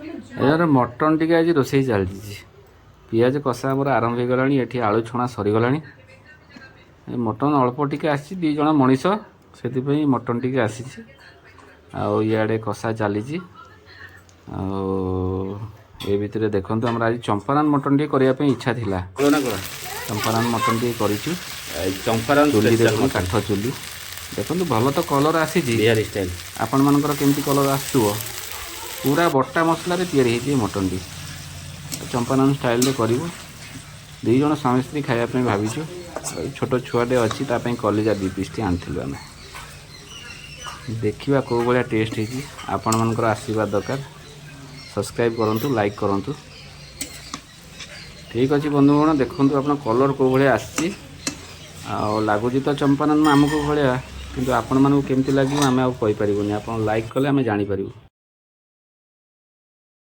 यार mutton T आज रोसे चलती पिज कषा आमर आरंभ हो गला ये आलू छणा सरीगला मटन अल्प टिके आसी दीज मनीष से मटन टी आसी आड़े कषा चली ये भितर देखो आम आज चंपारण मटन टी करने इच्छा थिला चंपारण मटन टी कर चंपारण चुली देखो काठ चुली देखो भल तो कलर आसी आपण मानकर केमती कलर आसुव पूरा बटा मसला या मटन टी चंपारण स्टाइल कर दीज स्वामी स्त्री खायापी भाविचु छोट छुआटे अच्छी कलिजा 2 पीस टी आनी आम देखा कौ भाया टेस्ट होती आपण मानकर आशीर्वाद दरकार सब्सक्राइब करूँ लाइक करूँ ठीक अच्छे बंधुगण देखूँ आप कलर कौ भाया आसी लगुच तो चंपारण आमको भाया किंतु आपण मानक केमती लगे आम आईपारूनी आप लाइक कले आम जापर।